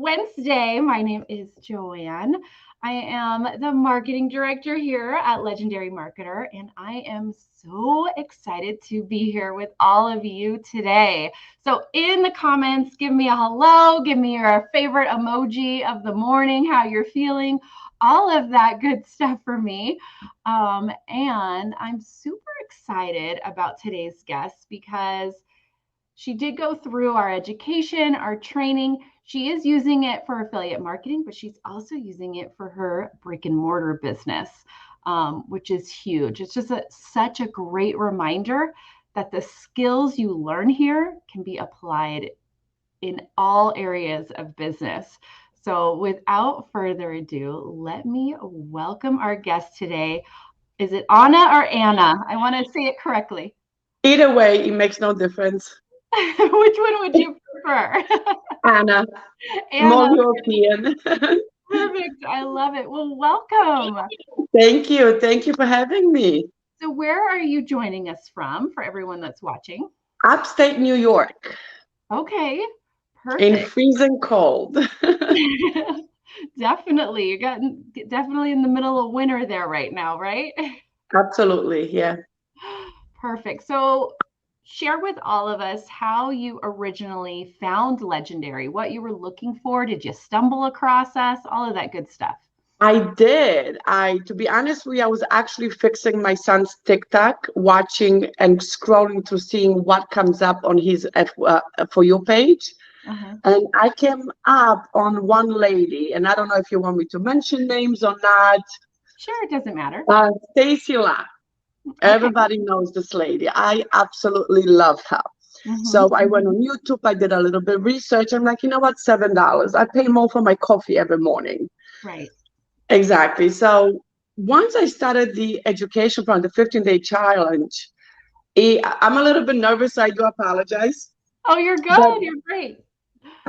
Wednesday. My name is Joanne. I am the marketing director here at Legendary Marketer, and I am so excited to be here with all of you today. So in the comments, give me a hello, give me your favorite emoji of the morning, how you're feeling, all of that good stuff for me. And I'm super excited about today's guest because she did go through our education, our training. She is using it for affiliate marketing, but she's also using it for her brick and mortar business, which is huge. It's just such a great reminder that the skills you learn here can be applied in all areas of business. So without further ado, let me welcome our guest today. Is it Anna or Anna? I want to say it correctly. Either way, it makes no difference. Which one would you prefer? Anna, more Anna. European. Perfect. I love it. Well, welcome. Thank you. Thank you for having me. So, where are you joining us from for everyone that's watching? Upstate New York, Okay, in perfect. freezing cold. Definitely. You got definitely in the middle of winter there right now, right? Absolutely, yeah. Perfect. So, share with all of us how you originally found Legendary, what you were looking for. Did you stumble across us? All of that good stuff. I did. To be honest with you, I was actually fixing my son's TikTok, watching and scrolling through, seeing what comes up on his For You page. Uh-huh. And I came up on one lady, and I don't know if you want me to mention names or not. Sure, it doesn't matter. Stacy La. Okay. Everybody knows this lady. I absolutely love her. Mm-hmm. So I went on YouTube. I did a little bit of research. I'm like, you know what? $7. I pay more for my coffee every morning. Right. Exactly. So once I started the education from the 15-day challenge, I'm a little bit nervous. So I do apologize. Oh, you're But good. You're great.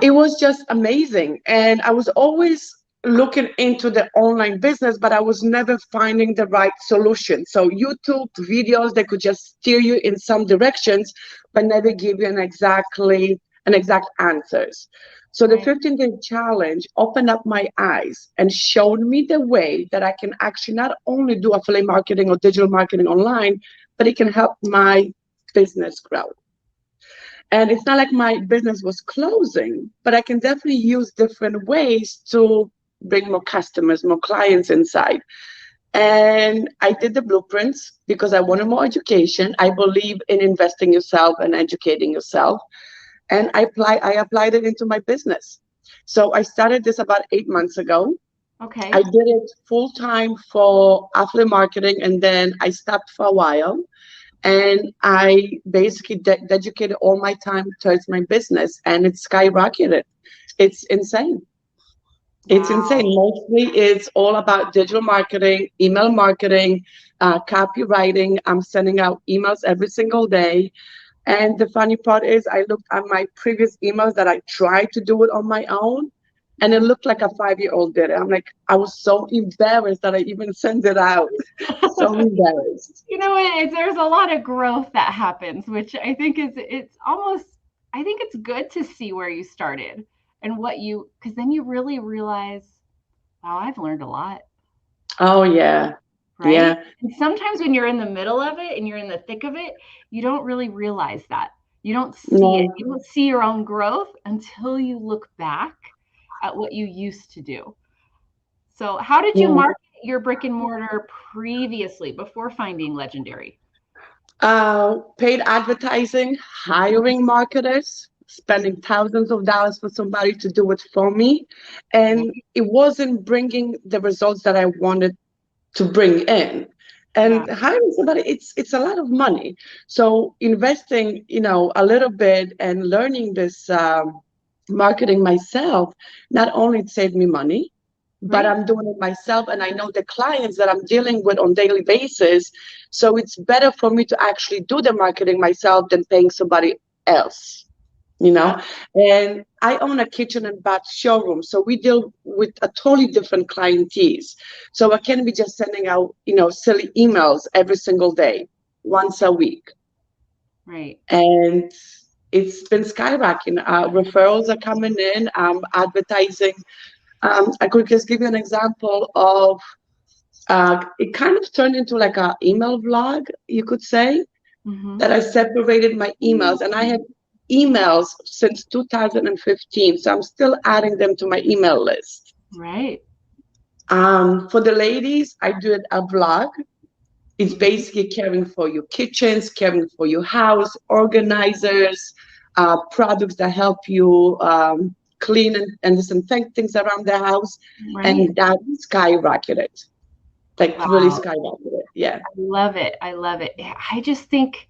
it was just amazing. And I was always looking into the online business, but I was never finding the right solution. So YouTube videos, they could just steer you in some directions, but never give you an exact answers. So the Right. 15-day challenge opened up my eyes and showed me the way that I can actually not only do affiliate marketing or digital marketing online, but it can help my business grow. And it's not like my business was closing, but I can definitely use different ways to bring more customers, more clients inside. And I did the blueprints because I wanted more education. I believe in investing yourself and educating yourself. And I applied it into my business. So I started this about 8 months ago. I Okay. did it full time for affiliate marketing, and then I stopped for a while, and I basically dedicated all my time towards my business, and it skyrocketed. It's insane. It's insane. Wow. Mostly it's all about digital marketing, email marketing, copywriting. I'm sending out emails every single day. And the funny part is, I looked at my previous emails that I tried to do it on my own, and it Mhm. looked like a 5-year-old did it. I'm like, I was so embarrassed that I even sent it out. So embarrassed. You know, there's a lot of growth that happens, which I think it's almost, I think it's good to see where you started and what you, because then you really realize, wow, I've learned a lot, Oh, yeah. right? Yeah. And sometimes when you're in the middle of it and you're in the thick of it, you don't really realize that. You don't see it. No. You don't see your own growth until you look back at what you used to do. So, how did you Yeah. market your brick and mortar previously before finding Legendary? Paid advertising, hiring marketers, spending thousands of dollars for somebody to do it for me. And Right. it wasn't bringing the results that I wanted to bring in. Yeah. And hiring somebody, it's a lot of money. So investing, a little bit and learning this marketing myself, not only it saved me money, but Right. I'm doing it myself, and I know the clients that I'm dealing with on daily basis. So it's better for me to actually do the marketing myself than paying somebody else, you Yeah. know. And I own a kitchen and bath showroom, so we deal with a totally different clienteles. So I can't be just sending out, silly emails every single day, once a week. Right. And it's been skyrocketing. Referrals are coming in, advertising. I could just give you an example of it kind of turned into like a email vlog, you could say, Mm-hmm. that I separated my emails, and I had emails since 2015, so I'm still adding them to my email list. Right. For the ladies, I do a vlog. It's Mm-hmm. basically caring for your kitchens, caring for your house, organizers, products that help you clean and disinfect things around the house. Right. And that skyrocketed, like really Wow. skyrocketed. Yeah. I love it. I love it. I just think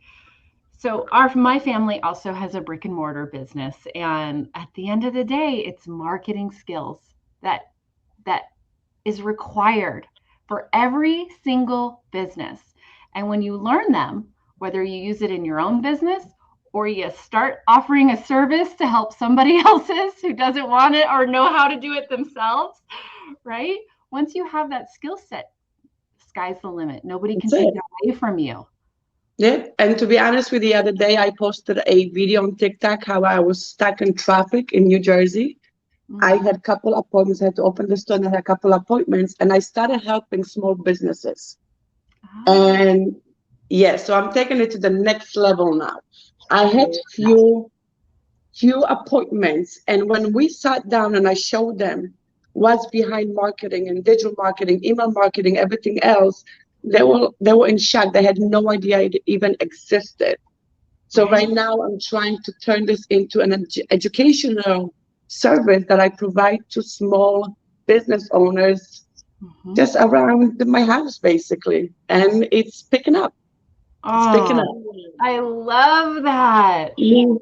so. My family also has a brick and mortar business, and at the end of the day, it's marketing skills that that is required for every single business. And when you learn them, whether you use it in your own business or you start offering a service to help somebody else's who doesn't want it or know how to do it themselves, right? Once you have that skill set, sky's the limit. Nobody can That's take it. that away from you. Yeah. And to be honest with you, the other day I posted a video on TikTok how I was stuck in traffic in New Jersey. I Mm-hmm. had a couple appointments. I had to open the store and I had a couple appointments, and I started helping small businesses. Oh, And yeah, so I'm taking it to the next level now. I I had love that. few appointments, and when we sat down and I showed them what's behind marketing and digital marketing, email marketing, everything else, they were in shock. They had no idea it even existed. So right Right. now I'm trying to turn this into an educational service that I provide to small business owners Mm-hmm. just around my house, basically. And it's picking up. It's picking Oh, up. I love that. Mm.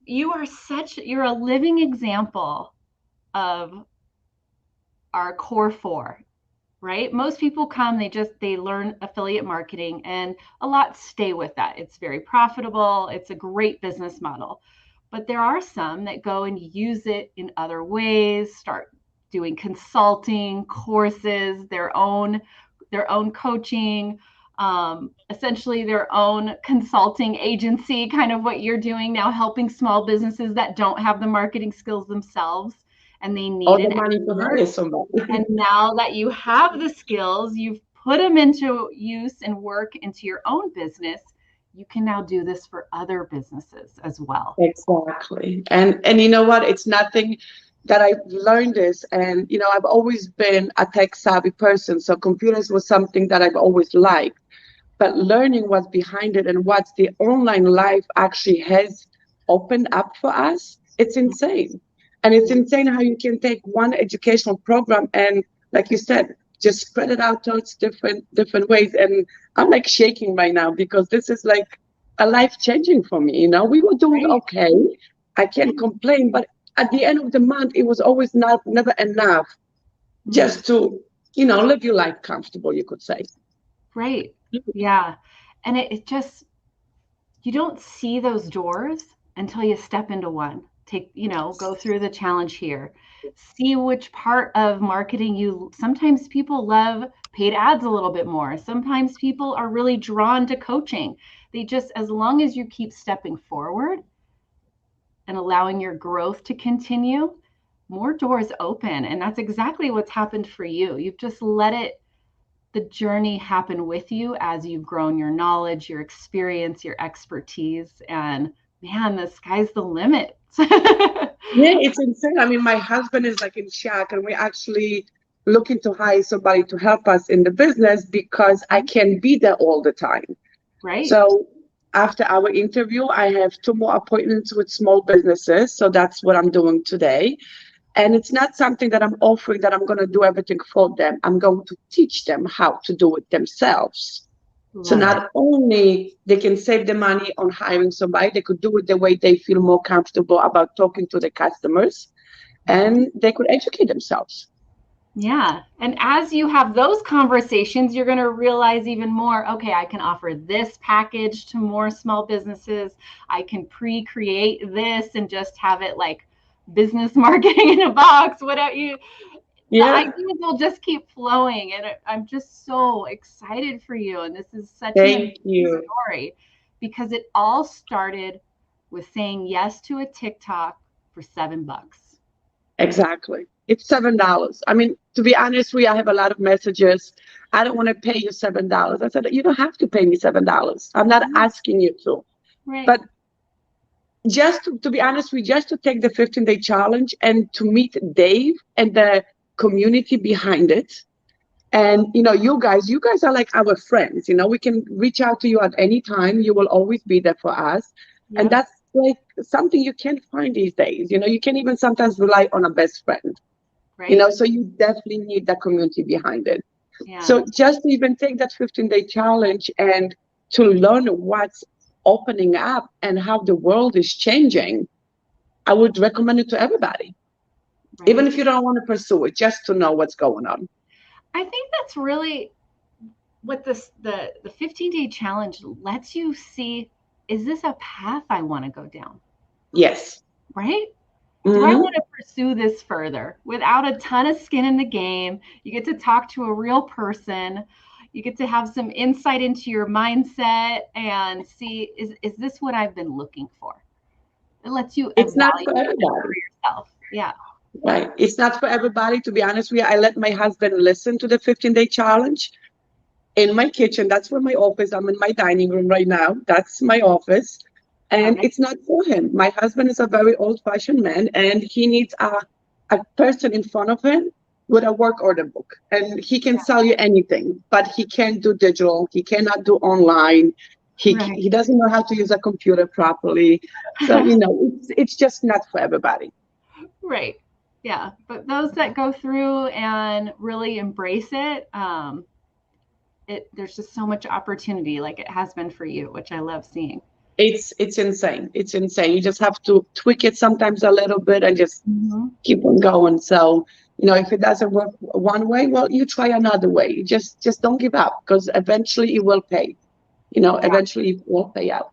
You're a living example of our core four, right? Most people come, they learn affiliate marketing and a lot stay with that. It's very profitable, it's a great business model. But there are some that go and use it in other ways, start doing consulting, courses, their own coaching, essentially their own consulting agency, kind of what you're doing now, helping small businesses that don't have the marketing skills themselves and they All need the an money to expert. hire somebody. And now that you have the skills, you've put them into use and work into your own business, you can now do this for other businesses as well. Exactly. And you know what? It's nothing that I've learned this. And I've always been a tech savvy person. So computers was something that I've always liked. But learning what's behind it and what the online life actually has opened up for us, it's insane. And it's insane how you can take one educational program and, like you said, just spread it out towards different ways. And I'm like shaking right now because this is like a life changing for me. We were doing Right. okay. I can't complain, but at the end of the month, it was always not never enough Mm, just to, live your life comfortable, you could say. right. Yeah. And it just, you don't see those doors until you step into one. Go through the challenge here. See which part of marketing sometimes people love paid ads a little bit more. Sometimes people are really drawn to coaching. As long as you keep stepping forward and allowing your growth to continue, more doors open. And that's exactly what's happened for you. You've just let the journey happen with you as you've grown your knowledge, your experience, your expertise. And man, the sky's the limit. Yeah, it's insane. I mean, my husband is like in shock, and we're actually looking to hire somebody to help us in the business because I can't be there all the time. Right. So after our interview, I have two more appointments with small businesses. So that's what I'm doing today. And it's not something that I'm offering that I'm going to do everything for them. I'm going to teach them how to do it themselves. So Love it. not only they can save the money on hiring somebody, they could do it the way they feel more comfortable about talking to the customers, Mhm. and they could educate themselves. Yeah. And as you have those conversations, you're going to realize even more, okay, I can offer this package to more small businesses. I can pre-create this and just have it like business marketing in a box. Whatever the Yeah, ideas will just keep flowing. And I'm just so excited for you. And this is such an thank amazing you. story because it all started with saying yes to a TikTok for $7. Exactly. It's $7. I mean, to be honest, I have a lot of messages. I don't want to pay you $7. I said, you don't have to pay me $7. I'm not asking you to. Right. But just to be honest, just to take the 15-day challenge and to meet Dave and the community behind it. And you guys are like our friends. We can reach out to you at any time. You will always be there for us. And Yep. that's like something you can't find these days. You can even sometimes rely on a best friend. Right. So you definitely need that community behind it. Yeah. So just to even take that 15-day challenge and to learn what's opening up and how the world is changing, I would recommend it to everybody. Even Right. if you don't want to pursue it, just to know what's going on. I think that's really what the 15-day challenge lets you see. Is this a path I want to go down? Yes. Right? Do I Hmm. want to pursue this further without a ton of skin in the game? You get to talk to a real person. You get to have some insight into your mindset and see, is this what I've been looking for? It lets you It's not evaluate for it everybody. for yourself. Yeah. Right. It's not for everybody. To be honest with you, I let my husband listen to the 15-day challenge in my kitchen. That's where my office. I'm in my dining room right now. That's my office. And Okay. it's not for him. My husband is a very old-fashioned man, and he needs a person in front of him with a work order book. And he can sell you anything, but he can't do digital. He cannot do online. Right. He doesn't know how to use a computer properly. So, it's just not for everybody. Right. Yeah. But those that go through and really embrace it, there's just so much opportunity, like it has been for you, which I love seeing. It's insane. It's insane. You just have to tweak it sometimes a little bit and just Mm-hmm. keep on going. So, if it doesn't work one way, well, you try another way. Just don't give up, because eventually it will pay. Yeah. Eventually it will pay out.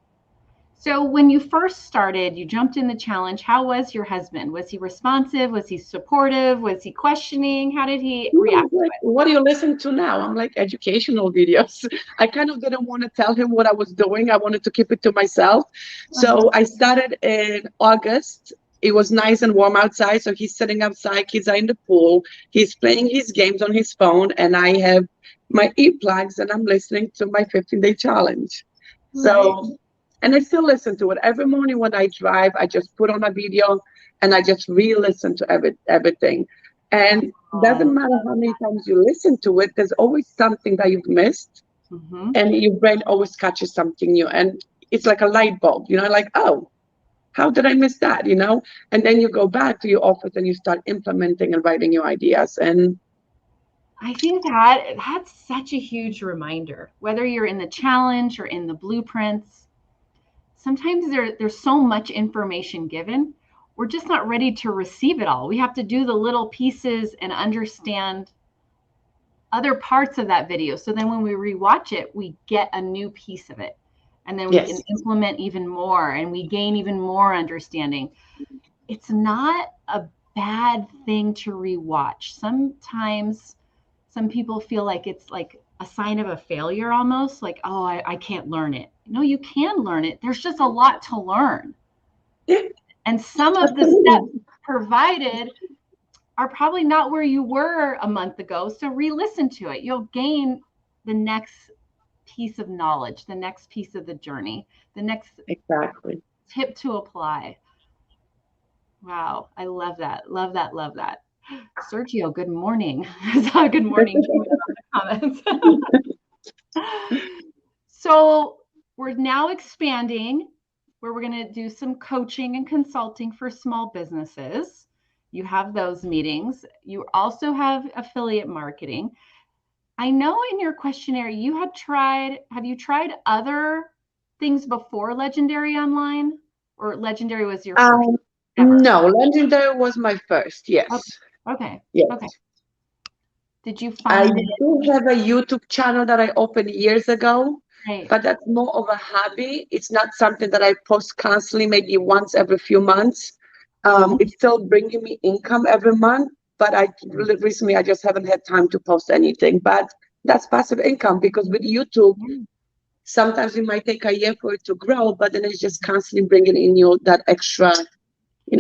So when you first started, you jumped in the challenge. How was your husband? Was he responsive? Was he supportive? Was he questioning? How did he He react was to like, what do you listen to now? I'm like, educational videos. I kind of didn't want to tell him what I was doing. I wanted to keep it to myself. it? Uh-huh. So I started in August. It was nice and warm outside. So he's sitting outside, kids are in the pool. He's playing his games on his phone, and I have my earplugs and I'm listening to my 15-day challenge. Right. So, and I still listen to it. Every morning when I drive, I just put on a video and I just re-listen to everything. And Oh, doesn't matter how many times you listen to it, there's always something that you've missed, mm-hmm. and your brain always catches something new. And it's like a light bulb, like, oh, how did I miss that? And then you go back to your office and you start implementing and writing your ideas. And I think that's such a huge reminder. Whether you're in the challenge or in the blueprints, sometimes there's so much information given. We're just not ready to receive it all. We have to do the little pieces and understand other parts of that video. So then when we rewatch it, we get a new piece of it. And then we can yes, implement even more and we gain even more understanding. It's not a bad thing to rewatch. Sometimes some people feel like it's like a sign of a failure almost, like, oh, I can't learn it. No, you can learn it. There's just a lot to learn. yeah, And some of the steps absolutely. provided are probably not where you were a month ago. So re listen to it. You'll gain the next piece of knowledge, the next piece of the journey, the next Exactly. tip to apply. Wow. I love that. Love that. Love that. Sergio, good morning. Good morning coming in the comments. So we're now expanding where we're going to do some coaching and consulting for small businesses. You have those meetings. You also have affiliate marketing. I know in your questionnaire have you tried other things before Legendary Online, or Legendary was your first Um, ever? no, Legendary was my first. Okay. Yes. Okay. Yes. Okay. Did you I find it do have a YouTube channel that I opened years ago, great? but that's more of a hobby. It's not something that I post constantly, maybe once every few months. It's still bringing me income every month, but recently I just haven't had time to post anything. But that's passive income, because with YouTube, Sometimes it might take a year for it to grow, but then it's just constantly bringing in you that extra,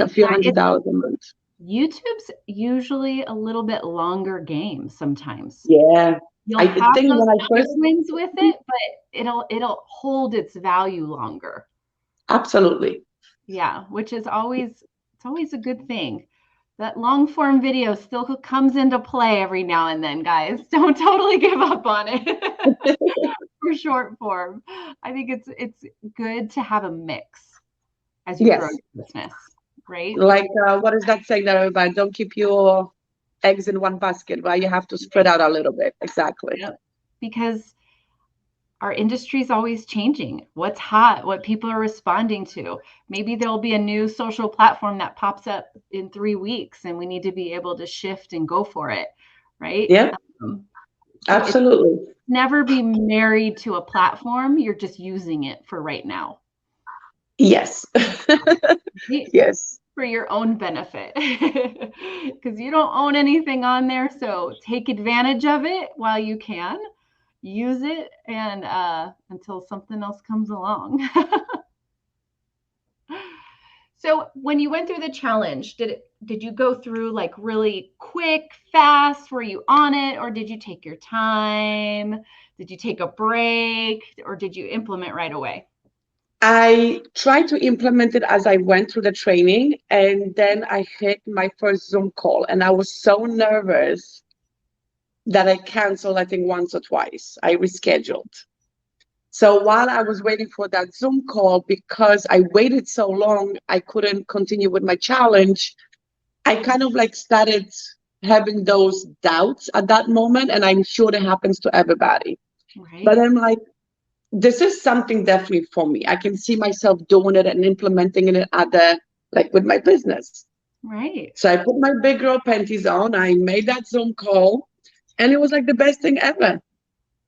few $100 a month. YouTube's usually a little bit longer game sometimes. Yeah. You'll I have think those when I quick first, wins with it, but it'll hold its value longer. absolutely. Yeah, which is always a good thing. That long form video still comes into play every now and then, guys. Don't totally give up on it for short form. I think it's good to have a mix as you grow Yes. your business, right? Like, what is that saying that everybody, don't keep your eggs in one basket, right? You have to spread out a little bit. Exactly. Yep. Because our industry is always changing. What's hot, what people are responding to. Maybe there'll be a new social platform that pops up in 3 weeks and we need to be able to shift and go for it, right? Yeah, So it's absolutely. never be married to a platform. You're just using it for right now. Yes. Right? Yes. For your own benefit. Because you don't own anything on there. So take advantage of it while you can. Use it and until something else comes along. So when you went through the challenge, did you go through like really quick, fast? Were you on it, or did you take your time? Did you take a break, or did you implement right away? I tried to implement it as I went through the training, and then I hit my first Zoom call, and I was so nervous that I canceled, I think, once or twice. I rescheduled. So while I was waiting for that Zoom call, because I waited so long, I couldn't continue with my challenge. I kind of like started having those doubts at that moment, and I'm sure that happens to everybody. Right. But I'm like, this is something definitely for me. I can see myself doing it and implementing it at the like with my business. Right. So I put my big girl panties on. I made that Zoom call, and it was like the best thing ever.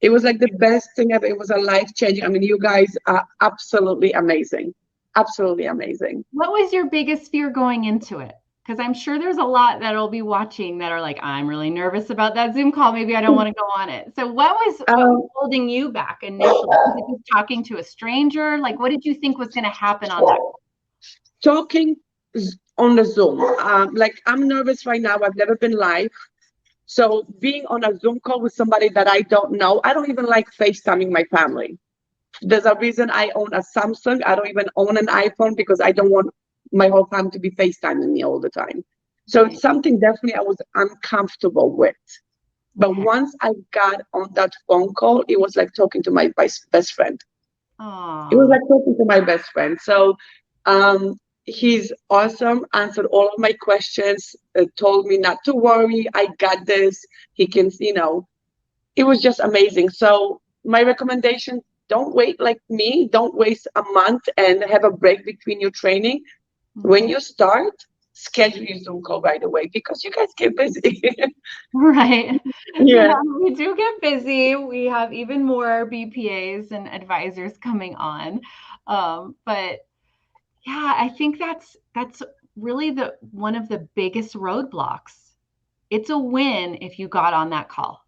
It was like the best thing ever. It was a life changing. I mean, you guys are absolutely amazing. Absolutely amazing. What was your biggest fear going into it? Because I'm sure there's a lot that'll be watching that are like, I'm really nervous about that Zoom call. Maybe I don't want to go on it. So what was holding you back initially? Was it just talking to a stranger? Like, what did you think was going to happen on that? Talking on the Zoom. Like I'm nervous right now. I've never been live. So being on a Zoom call with somebody that I don't know, I don't even like FaceTiming my family. There's a reason I own a Samsung. I don't even own an iPhone because I don't want my whole family to be FaceTiming me all the time. So Right. it's something definitely I was uncomfortable with. But Okay. once I got on that phone call, it was like talking to my best friend. It was Aw. like talking to my best friend. So um, he's awesome, answered all of my questions, told me not to worry. I got this. He can, it was just amazing. So my recommendation, don't wait like me. Don't waste a month and have a break between your training. When Mhm. you start, schedule your Zoom call right away because you guys get busy. Right. Yeah. Yeah, we do get busy. We have even more BPAs and advisors coming on. But yeah, I think that's really the one of the biggest roadblocks. It's a win if you got on that call,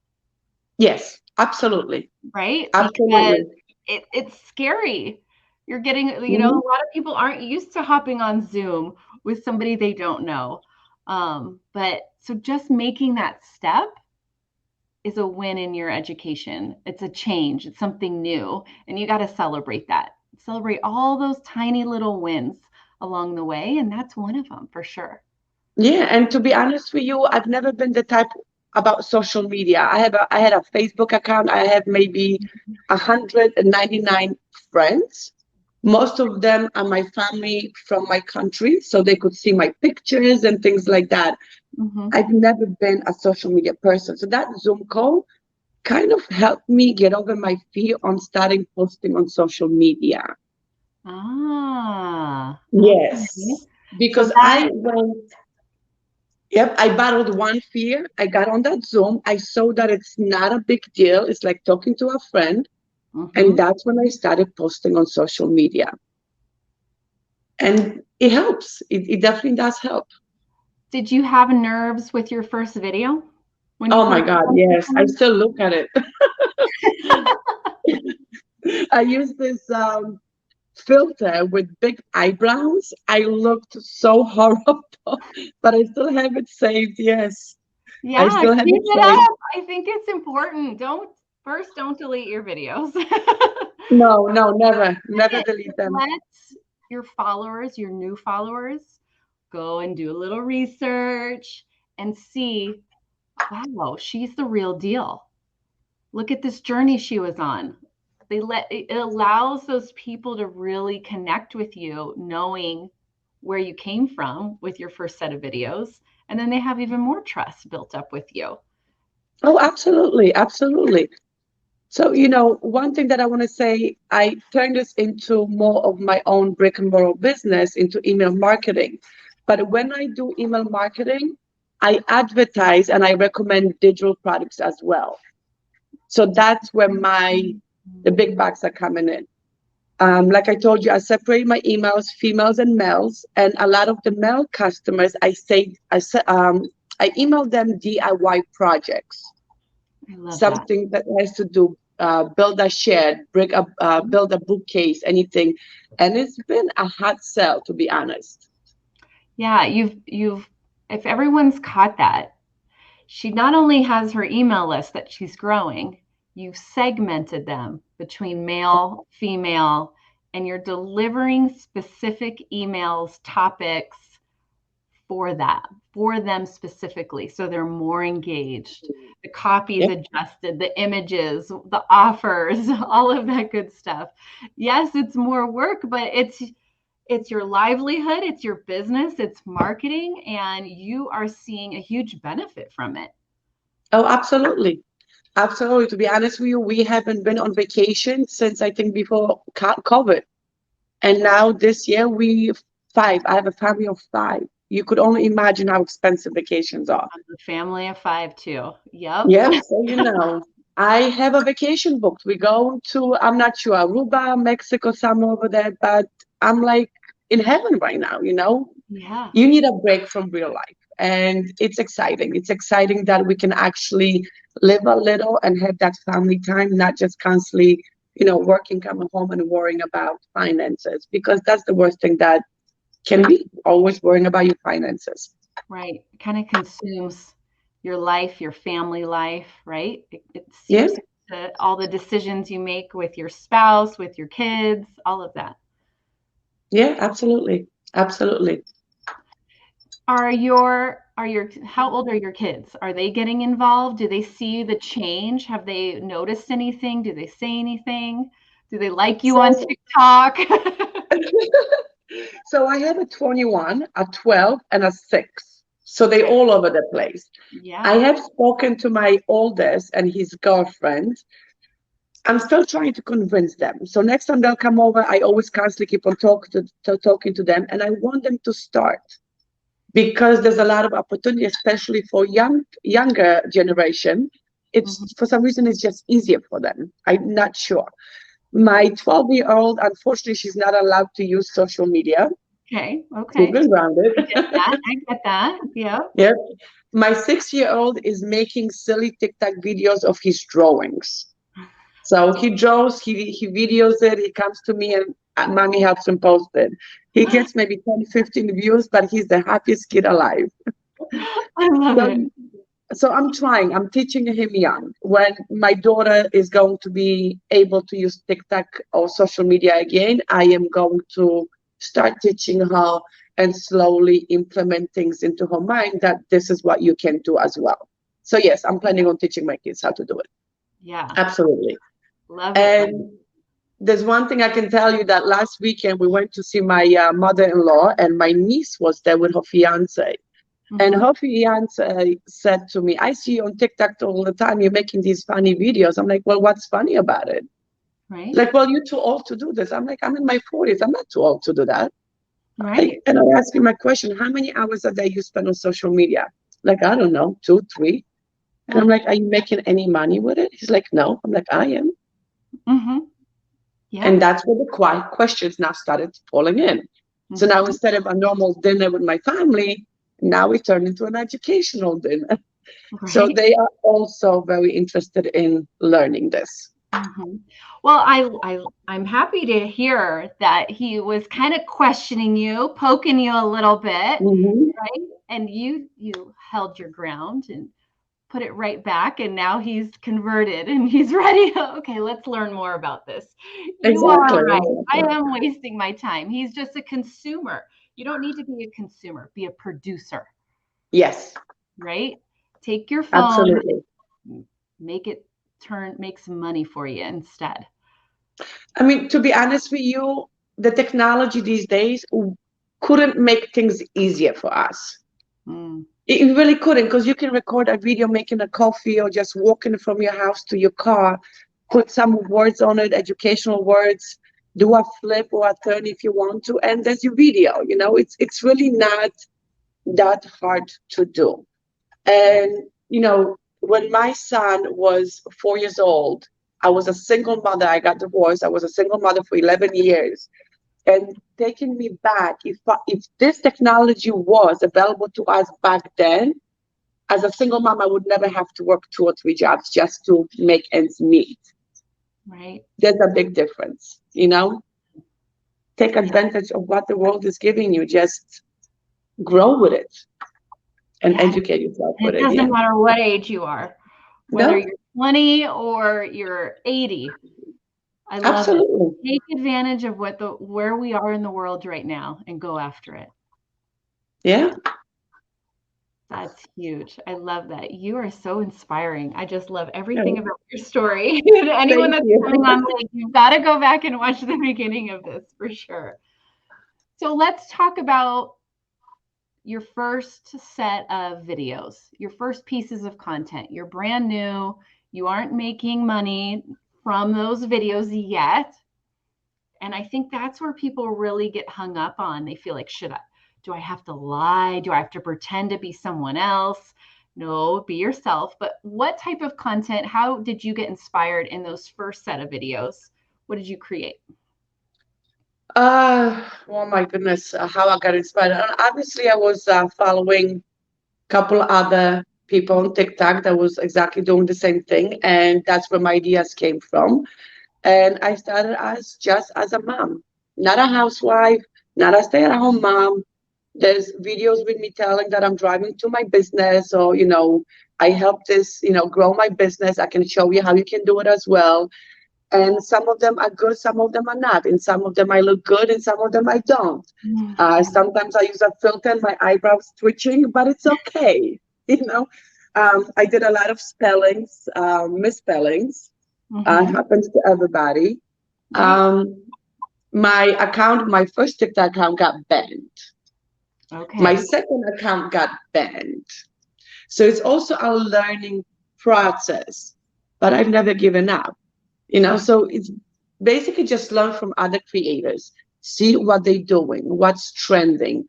Yes, absolutely. right? Because Absolutely. it's scary. You're getting, a Mhm. lot of people aren't used to hopping on Zoom with somebody they don't know. But so just making that step is a win in your education. It's a change, it's something new, and you got to celebrate that. Celebrate all those tiny little wins along the way, and that's one of them for sure. Yeah, and to be honest with you, I've never been the type about social media. I had a Facebook account. I have maybe 199 friends. Most of them are my family from my country, so they could see my pictures and things like that. Mhm. I've never been a social media person. So that Zoom call kind of helped me get over my fear on starting posting on social media. Ah, okay. Yes, So because that yep, I battled one fear. I got on that Zoom. I saw that it's not a big deal. It's like talking to a friend. And mhm. that's when I started posting on social media. And it helps. It definitely does help. Did you have nerves with your first video when you Oh my first God, got on yes. social I media? still look at it. I use this filter with big eyebrows. I looked so horrible, but I still have it saved. Yes, I Yeah, still have keep it it saved. up. I think it's important. Don't delete your videos. No, no, never, never delete them. Let your followers, your new followers, go and do a little research and see, wow, she's the real deal. Look at this journey she was on. It allows those people to really connect with you, knowing where you came from with your first set of videos, and then they have even more trust built up with you. Oh, absolutely, absolutely. So, one thing that I want to say, I turned this into more of my own brick and mortar business, into email marketing. But when I do email marketing, I advertise and I recommend digital products as well. So that's where the big bucks are coming in. Like I told you, I separate my emails, females and males, and a lot of the male customers, I email them DIY projects, I love that. something that has to do build a shed, build a bookcase, anything, and it's been a hot sell, to be honest. Yeah, you've if everyone's caught that, she not only has her email list that she's growing, you've segmented them between male, female, and you're delivering specific emails, topics for that, for them specifically. So they're more engaged. The copy is Yep. adjusted, the images, the offers, all of that good stuff. Yes, it's more work, but it's your livelihood, it's your business, it's marketing, and you are seeing a huge benefit from it. Oh, absolutely. Absolutely. To be honest with you, we haven't been on vacation since I think before COVID. And now this year, I have a family of five. You could only imagine how expensive vacations are. I'm a family of five too. Yep. Yep. So, I have a vacation booked. We go to, I'm not sure, Aruba, Mexico, somewhere over there, but I'm like in heaven right now. Yeah. You need a break from real life. And it's exciting. It's exciting that we can actually live a little and have that family time, not just constantly, working, coming home and worrying about finances, because that's the worst thing that can be, always worrying about your finances. Right. It kind of consumes your life, your family life, right? It Yeah. seeps into all the decisions you make with your spouse, with your kids, all of that. Yeah, absolutely. Absolutely. How old are your kids? Are they getting involved? Do they see the change? Have they noticed anything? Do they say anything? Do they like you on So, TikTok? so I have a 21, a 12, and a 6. So they all over the place. I Yeah. have spoken to my oldest and his girlfriend. I'm still trying to convince them. So next time they'll come over, I always constantly keep on talking to them, and I want them to start because there's a lot of opportunity, especially for younger generation. It's Mhm. for some reason it's just easier for them. I'm not sure. My 12-year-old, unfortunately, she's not allowed to use social media. Okay. She's Okay. been grounded. I get that. I get that. Yeah. Yep. My 6-year-old is making silly TikTok videos of his drawings. So he draws, he videos it, he comes to me and mommy helps him post it. He gets maybe 10, 15 views, but he's the happiest kid alive. I love So, it. so I'm trying, I'm teaching him young. When my daughter is going to be able to use TikTok or social media again, I am going to start teaching her and slowly implement things into her mind that this is what you can do as well. So yes, I'm planning on teaching my kids how to do it. Yeah. Absolutely. Love it. Love And there's one thing I can tell you that last weekend we went to see my mother-in-law, and my niece was there with her fiance. it. And Mhm. her fiance said to me, I see you on TikTok all the time. You're making these funny videos. I'm like, well, what's funny about it? Right. Like, well, you're too old to do this. I'm like, I'm in my 40s. I'm not too old to do that. Right. And I asked him my question, how many hours a day you spend on social media? Like, I don't know, 2, 3. And I'm Mm. like, are you making any money with it? He's like, no. I'm like, I am. Mhm. And Yep. that's where the quiet questions now started falling in. So now Mhm. instead of a normal dinner with my family, now we turn into an educational dinner. So Right. they are also very interested in learning this. Mhm. Well, I'm happy to hear that he was kind of questioning you, poking you a little bit, Hmm. right? And you held your ground and put it right back, and now he's converted and he's ready. Okay, let's learn more about this. You are Exactly. right. I Exactly. am wasting my time. He's just a consumer. You don't need to be a consumer, be a producer, Yes, right? Take your phone, absolutely. make it make some money for you instead. I mean, to be honest with you, the technology these days couldn't make things easier for us. Mm, It really couldn't, because you can record a video making a coffee or just walking from your house to your car, put some words on it, educational words, do a flip or a turn if you want to, and there's your video. It's really not that hard to do. And when my son was 4 years old, I was a single mother. I got divorced. I was a single mother for 11 years. And taking me back, if this technology was available to us back then, as a single mom, I would never have to work 2 or 3 jobs just to make ends meet. right. There's a big difference. Take Yeah. advantage of what the world is giving you. Just grow with it and Yes. educate yourself And with it it. doesn't Yeah. matter what age you are, whether No, you're 20 or you're 80. I love it. absolutely. Take advantage of where we are in the world right now and go after it. Yeah. That's huge. I love that. You are so inspiring. I just love everything Oh, about your story. And anyone thank that's you. coming on late, you've got to go back and watch the beginning of this for sure. So let's talk about your first set of videos, your first pieces of content. You're brand new, you aren't making money from those videos yet. And I think that's where people really get hung up on. They feel like, do I have to lie? Do I have to pretend to be someone else? No, be yourself. But what type of content, how did you get inspired in those first set of videos? What did you create? Oh my goodness, how I got inspired. And obviously, I was following a couple other people on TikTok that was exactly doing the same thing, and that's where my ideas came from. And I started as a mom, not a housewife, not a stay-at-home mom. There's videos with me telling that I'm driving to my business, or I help this grow my business. I can show you how you can do it as well. And some of them are good, some of them are not. And some of them I look good, and some of them I don't. Sometimes I use a filter and my eyebrows twitching, but it's okay. You know, I did a lot of spellings, misspellings. Mm-hmm. Happens to everybody. Right. Um, my first TikTok account got banned. My Okay. second account got banned. So it's also a learning process, but I've never given up. So it's basically just learn from other creators, see what they're doing, what's trending,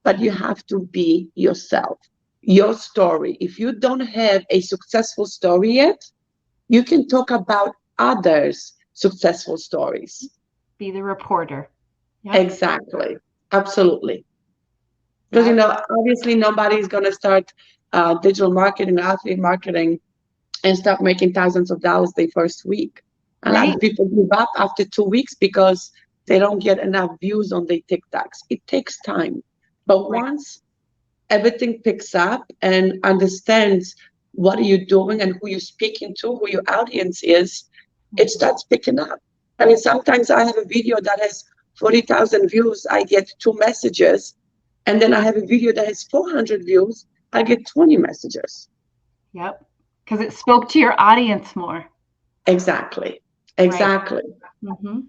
but you have to be yourself, your story. If you don't have a successful story yet, you can talk about others' successful stories. Be the reporter. Yep. Exactly. Absolutely. Because, Yep. obviously nobody's going to start digital marketing, affiliate marketing, and start making thousands of dollars their first week. A lot Right. of people give up after 2 weeks because they don't get enough views on their TikToks. It takes time. But Right. once everything picks up and understands what are you doing and who you're speaking to, who your audience is, it Mhm. starts picking up. I mean, sometimes I have a video that has 40,000 views, I get 2 messages. And then I have a video that has 400 views, I get 20 messages. Yep. Because it spoke to your audience more. Exactly. Right. Exactly. Mm-hmm.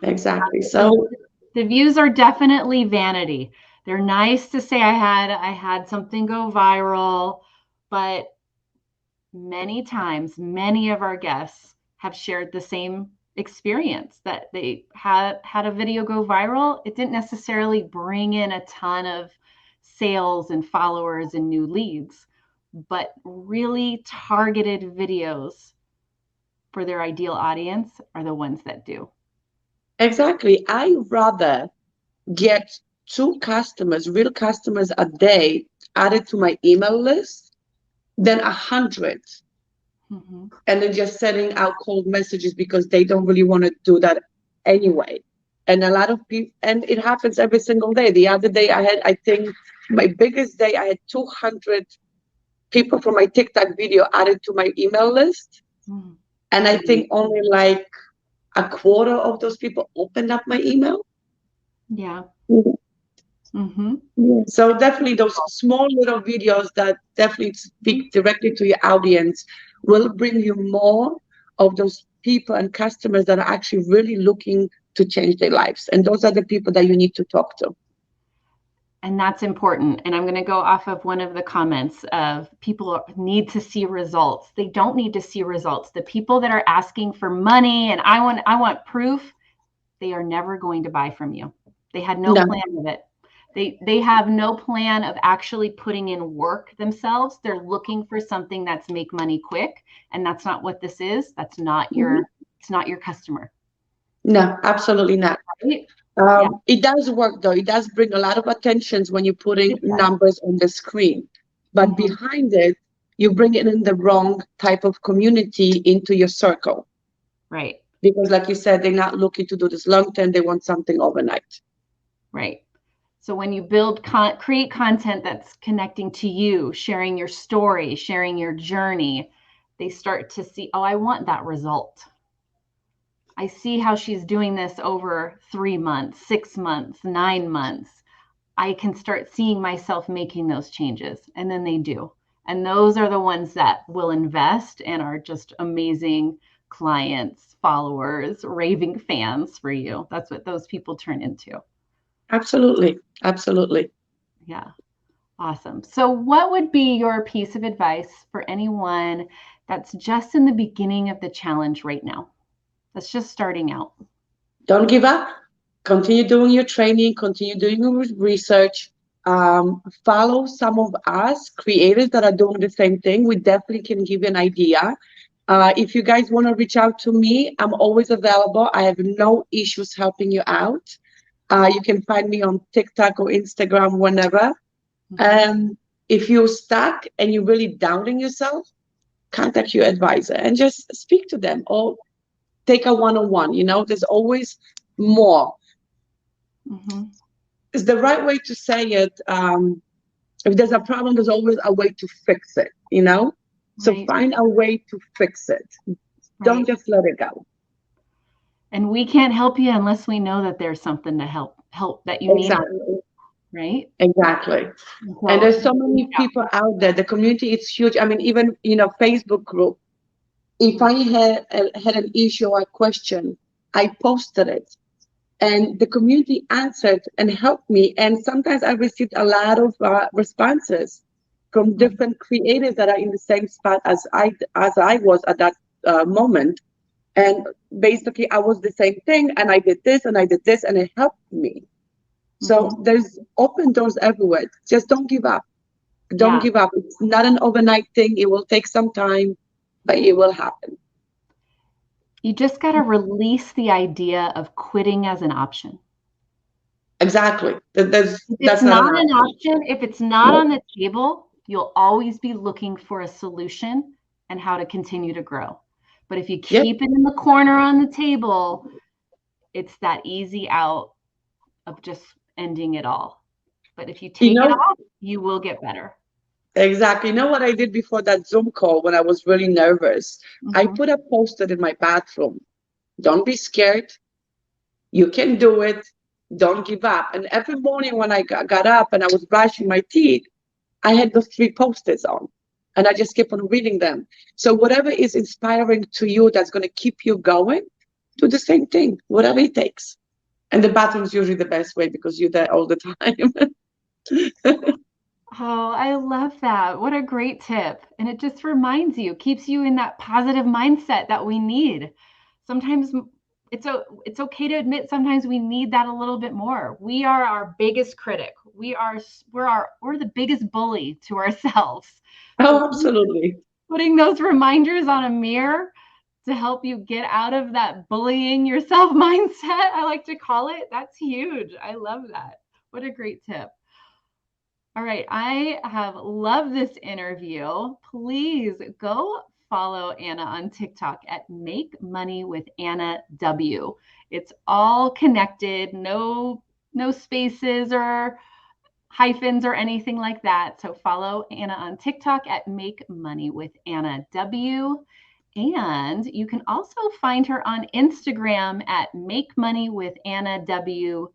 Exactly. The, So, the views are definitely vanity. They're nice to say I had something go viral, but many times, many of our guests have shared the same experience that they had a video go viral. It didn't necessarily bring in a ton of sales and followers and new leads, but really targeted videos for their ideal audience are the ones that do. exactly. I rather get two customers, real customers a day added to my email list than 100 and then just sending out cold messages because they don't really want to do that anyway. And a lot of people, and it happens every single day. The other day I think my biggest day, I had 200 people from my TikTok video added to my email list. And I think only like a quarter of those people opened up my email. Yeah. So definitely those small little videos that definitely speak directly to your audience will bring you more of those people and customers that are actually really looking to change their lives. And those are the people that you need to talk to. And that's important. And I'm going to go off of one of the comments of people need to see results. They don't need to see results. The people that are asking for money and I want proof, they are never going to buy from you. They had no plan of it. They have no plan of actually putting in work themselves. They're looking for something that's make money quick. And that's not what this is. That's not it's not your customer. No, absolutely not. Right? It does work though. It does bring a lot of attention when you're putting numbers on the screen. But behind it, you bring it in the wrong type of community into your circle. Right. Because like you said, they're not looking to do this long term. They want something overnight. Right. So when you create content that's connecting to you, sharing your story, sharing your journey, they start to see, oh, I want that result. I see how she's doing this over 3 months, 6 months, 9 months. I can start seeing myself making those changes. And then they do. And those are the ones that will invest and are just amazing clients, followers, raving fans for you. That's what those people turn into. Absolutely. Absolutely. Yeah. Awesome. So what would be your piece of advice for anyone that's just in the beginning of the challenge right now? That's just starting out. Don't give up. Continue doing your training, continue doing your research. Follow some of us creators that are doing the same thing. We definitely can give you an idea. If you guys want to reach out to me, I'm always available. I have no issues helping you out. You can find me on TikTok or Instagram whenever. If you're stuck and you're really doubting yourself, contact your advisor and just speak to them or take a one-on-one. There's always more. It's the right way to say it. If there's a problem, there's always a way to fix it, So find a way to fix it. Don't just let it go. And we can't help you unless we know that there's something to help that you need. Right? Exactly. And there's so many people out there. The community is huge. I mean, even, Facebook group. If I had an issue or a question, I posted it. And the community answered and helped me. And sometimes I received a lot of responses from different creators that are in the same spot as I was at that moment. And basically, I was the same thing. And I did this and I did this and it helped me. So there's open doors everywhere. Just don't give up. Don't give up. It's not an overnight thing. It will take some time, but it will happen. You just got to release the idea of quitting as an option. Exactly. That's not an option. If it's not on the table, you'll always be looking for a solution and how to continue to grow. But if you keep it in the corner on the table, it's that easy out of just ending it all. But if you take it off, you will get better. Exactly. You know what I did before that Zoom call when I was really nervous? I put a post-it in my bathroom. Don't be scared. You can do it. Don't give up. And every morning when I got up and I was brushing my teeth, I had those 3 post-its on. And I just kept on reading them. So whatever is inspiring to you that's going to keep you going, do the same thing, whatever it takes. And the bathroom is usually the best way because you're there all the time. Oh, I love that. What a great tip. And it just reminds you, keeps you in that positive mindset that we need. Sometimes it's okay to admit sometimes we need that a little bit more. We are our biggest critic. We're the biggest bully to ourselves. Oh, absolutely. Putting those reminders on a mirror to help you get out of that bullying yourself mindset, I like to call it. That's huge. I love that. What a great tip. All right. I have loved this interview. Please go follow Anna on TikTok at Make Money with Anna W. It's all connected, no spaces or hyphens or anything like that. So follow Anna on TikTok at Make Money with Anna W. And you can also find her on Instagram at Make Money with Anna W2,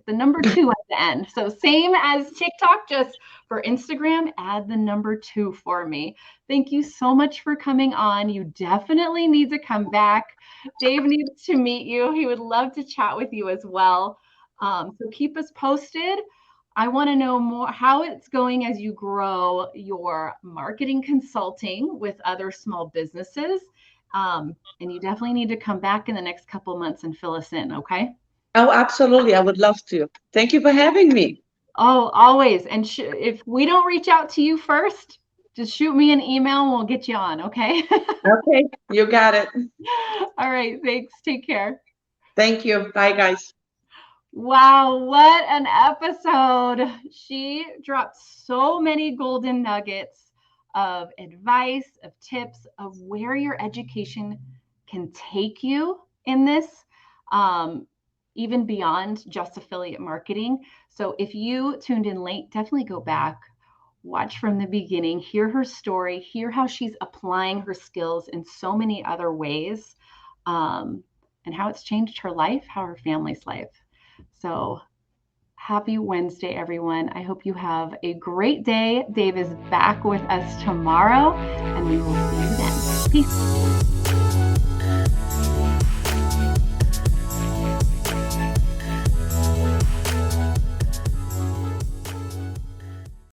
the number 2 at the end. So same as TikTok, just for Instagram, add the number 2 for me. Thank you so much for coming on. You definitely need to come back. Dave needs to meet you. He would love to chat with you as well. So keep us posted. I want to know more how it's going as you grow your marketing consulting with other small businesses. And you definitely need to come back in the next couple months and fill us in, okay? Oh, absolutely. I would love to. Thank you for having me. Oh, always. And if we don't reach out to you first, just shoot me an email and we'll get you on, okay? Okay, you got it. All right, thanks. Take care. Thank you. Bye, guys. Wow, what an episode. She dropped so many golden nuggets of advice, of tips, of where your education can take you in this, even beyond just affiliate marketing. So if you tuned in late, definitely go back, watch from the beginning, hear her story, hear how she's applying her skills in so many other ways, and how it's changed her life, how her family's life. So happy Wednesday, everyone. I hope you have a great day. Dave is back with us tomorrow, and we will see you then. Peace.